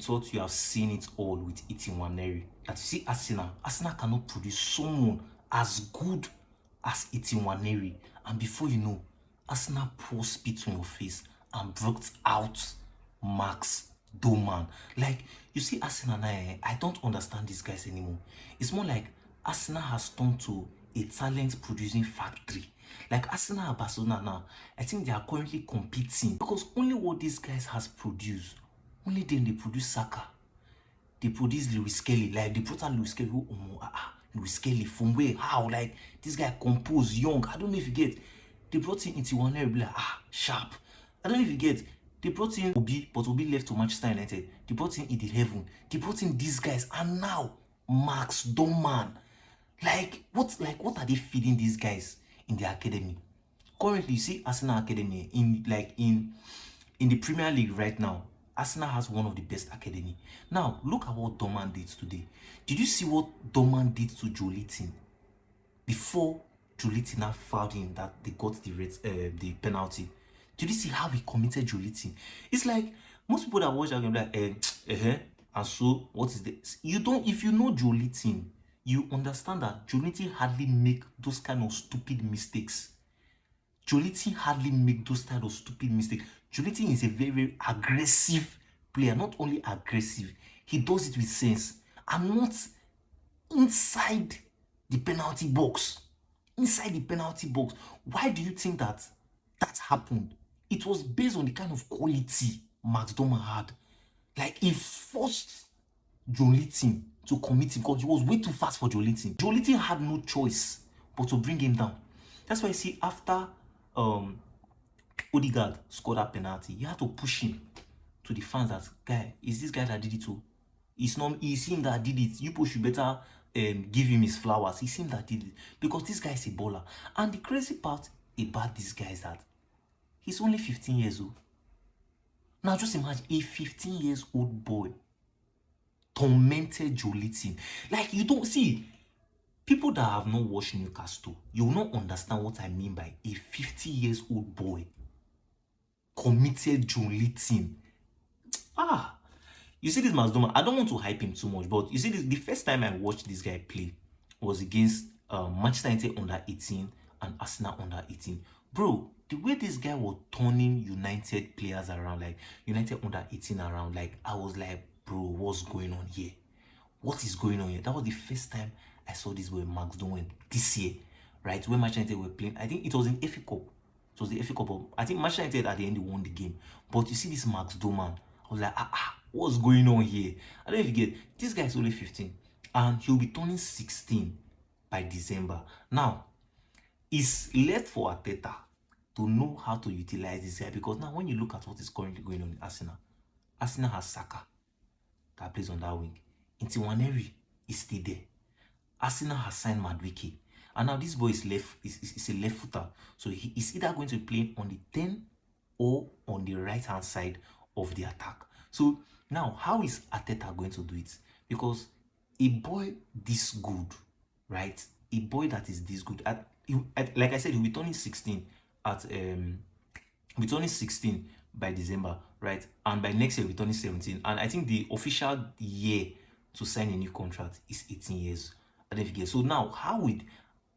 thought you have seen it all with Itiwaneri. That you see Arsenal cannot produce someone as good as Itiwaneri. And before you know, Arsenal pour spit on your face and brought out Max Dowman. Like, you see Arsenal now, I don't understand these guys anymore. It's more like Arsenal has turned to a talent producing factory. Like Arsenal and Barcelona now, I think they are currently competing because only what these guys has produced, only then they produce Saka. They produce Lewis Kelly. Like they brought out Lewis Kelly. Lewis Kelly from where? How? Like this guy composed young. I don't know if you get. They brought in into one area like sharp. I don't know if you get. They brought in Obi, but Obi left to Manchester United. They brought in Edith Heaven. They brought in these guys, and now Max Dowman. Like what are they feeding these guys in the academy? Currently, you see Arsenal Academy in the Premier League right now. Arsenal has one of the best academy. Now, look at what Dowman did today. Did you see what Dowman did to Joelinton? Before Joelinton now fouled him that they got the penalty. Did you see how he committed Joelinton? It's like most people that watch that game like and so what is this? If you know Joelinton, you understand that Joelinton hardly make those kind of stupid mistakes. Joelinton hardly make those kind of stupid mistakes. Joelinton is a very, very aggressive player. Not only aggressive, he does it with sense. And not inside the penalty box. Inside the penalty box. Why do you think that happened? It was based on the kind of quality Max Dowman had. Like, he forced Joelinton to commit him because he was way too fast for Joelinton. Joelinton had no choice but to bring him down. That's why you see after Odegaard scored that penalty, you had to push him to the fans that, guy, is this guy that did it too? It's him that did it. You should better give him his flowers. It's him that did it. Because this guy is a baller. And the crazy part about this guy is that he's only 15 years old. Now just imagine a 15 years old boy tormented Joelinton. Like, you don't see people that have not watched Newcastle, you will not understand what I mean by a 50 years old boy committed Joelinton. You see this Max Dowman, I don't want to hype him too much, but you see this, the first time I watched this guy play was against Manchester United under 18 and Arsenal under 18. Bro, the way this guy was turning United players around, like United under 18 around, like I was like, bro, what's going on here? What is going on here? That was the first time I saw this boy Max Dowman this year, right? When Manchester United were playing, I think it was in FA Cup. It was the FA Cup. I think Manchester United at the end won the game. But you see this Max Dowman, I was like, what's going on here? I don't know if you get, this guy is only 15 and he'll be turning 16 by December. Now, it's left for Arteta to know how to utilize this guy, because now when you look at what is currently going on in Arsenal, Arsenal has Saka that plays on that wing. Itiwaneri is still there. Arsenal has signed Madueke. And now this boy is a left footer. So he is either going to be playing on the 10 or on the right hand side of the attack. So now, how is Arteta going to do it? Because a boy this good, right? A boy that is this good, like I said, he'll be turning 16 by December, right? And by next year, he'll be turning 17. And I think the official year to sign a new contract is 18 years. I don't forget. So now, how would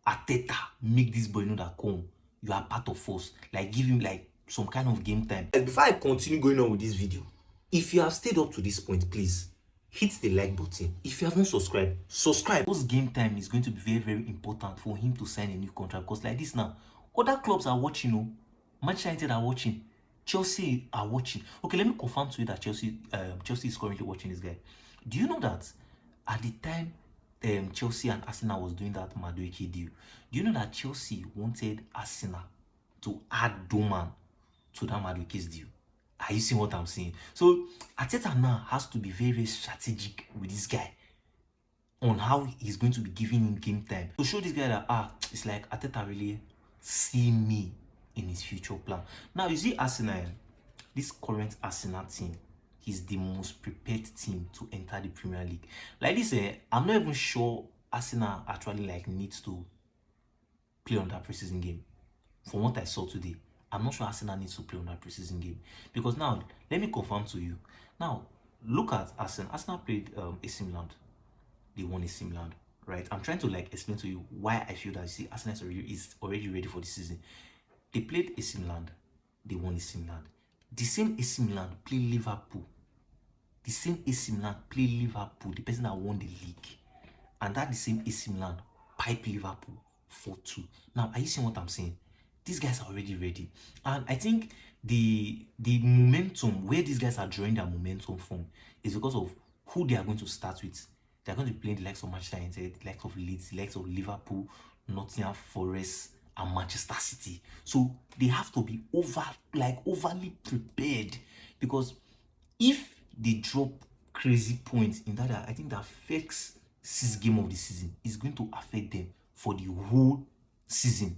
Arteta make this boy know that, come, you are part of us? Like, give him like some kind of game time. Before I continue going on with this video, if you have stayed up to this point, please hit the like button. If you haven't subscribed, subscribe. Those game time is going to be very, very important for him to sign a new contract. Because like this now, other clubs are watching, Manchester United are watching, Chelsea are watching. Okay, let me confirm to you that Chelsea is currently watching this guy. Do you know that at the time Chelsea and Arsenal was doing that Madueke deal, do you know that Chelsea wanted Arsenal to add Dowman to that Madueke's deal? Are you seeing what I'm saying? So Arteta now has to be very, very strategic with this guy on how he's going to be giving him game time to show this guy that it's like Arteta really see me in his future plan. Now you see Arsenal, this current Arsenal team is the most prepared team to enter the Premier League. Like this, I'm not even sure Arsenal actually like needs to play on that preseason game. From what I saw today, I'm not sure Arsenal needs to play on that preseason game. Because now, let me confirm to you. Now, look at Arsenal. Arsenal played AC Milan. They won AC Milan, right? I'm trying to like explain to you why I feel that, you see, Arsenal is already ready for the season. They played AC Milan. They won AC Milan. The same AC Milan play Liverpool. The same AC Milan play Liverpool, the person that won the league. And that the same AC Milan pipe Liverpool 4-2. Now, are you seeing what I'm saying? These guys are already ready. And I think the momentum, where these guys are drawing their momentum from, is because of who they are going to start with. They're going to be playing the likes of Manchester United, the likes of Leeds, the likes of Liverpool, Nottingham Forest, and Manchester City. So they have to be overly prepared, because if they drop crazy points in that, I think that first 6 game of the season is going to affect them for the whole season.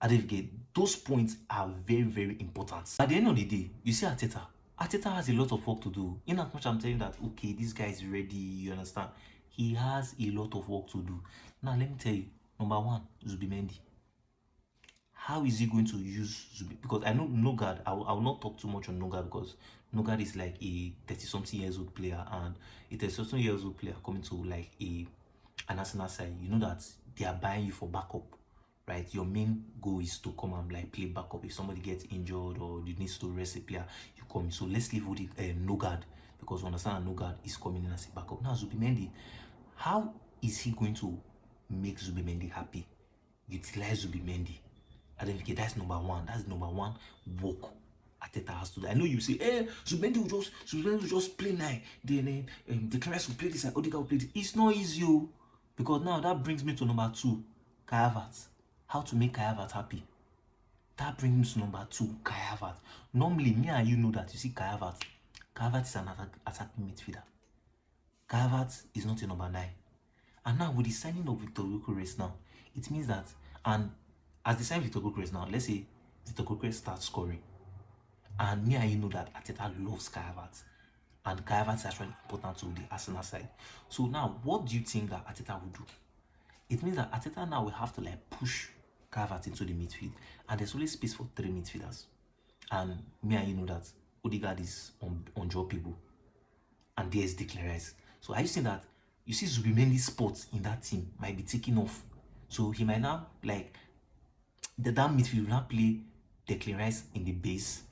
I don't get those points are very, very important. At the end of the day, you see Arteta. Arteta has a lot of work to do. In as much I'm telling that, okay, this guy is ready, you understand? He has a lot of work to do. Now, let me tell you, number one, Zubimendi. How is he going to use Zubi? Because I know Nogard, I will not talk too much on Nogard, because Nogard is like a 30-something years old player, and a 30-something years old player coming to like an Arsenal side, you know that they are buying you for backup, right? Your main goal is to come and like play backup. If somebody gets injured or you need to rest a player, you come in. So let's leave with Nogard, because we understand Nogard is coming in as a backup. Now, Zubimendi, how is he going to make Zubimendi happy? Utilize Zubimendi. I don't think that's number one. That's number one work Arteta has to do. I know you say, Zubimendi will just play like then the Clarence will play this and Odegaard will play this. It's not easy, because now that brings me to number 2, Kai Havertz. How to make Kai Havertz happy? That brings me to number 2, Kai Havertz. Normally, me and you know that, you see, Kai Havertz is an attacking midfielder. Kai Havertz is not a number 9. And now with the signing of Victor Gyokeres now, it means that, and as they sign Victor Gyokeres now, let's say Victor Gyokeres starts scoring, and me and you know that Arteta loves Kai Havertz, and Kai Havertz is actually important to the Arsenal side. So now, what do you think that Arteta will do? It means that Arteta now will have to like push Kai Havertz into the midfield, and there's only space for 3 midfielders. And me and you know that Odegaard is undroppable, and there's Declan Rice. So are you saying that, you see, Zubimendi's spot in that team might be taking off? So he might now like that midfield will now play Declan Rice in the base.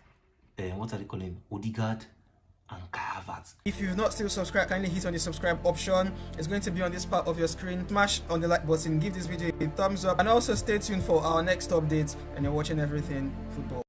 What are they calling? Odegaard and Kai Havertz. If you've not still subscribed, kindly hit on the subscribe option. It's going to be on this part of your screen. Smash on the like button, give this video a thumbs up, and also stay tuned for our next updates. And you're watching Everything Football.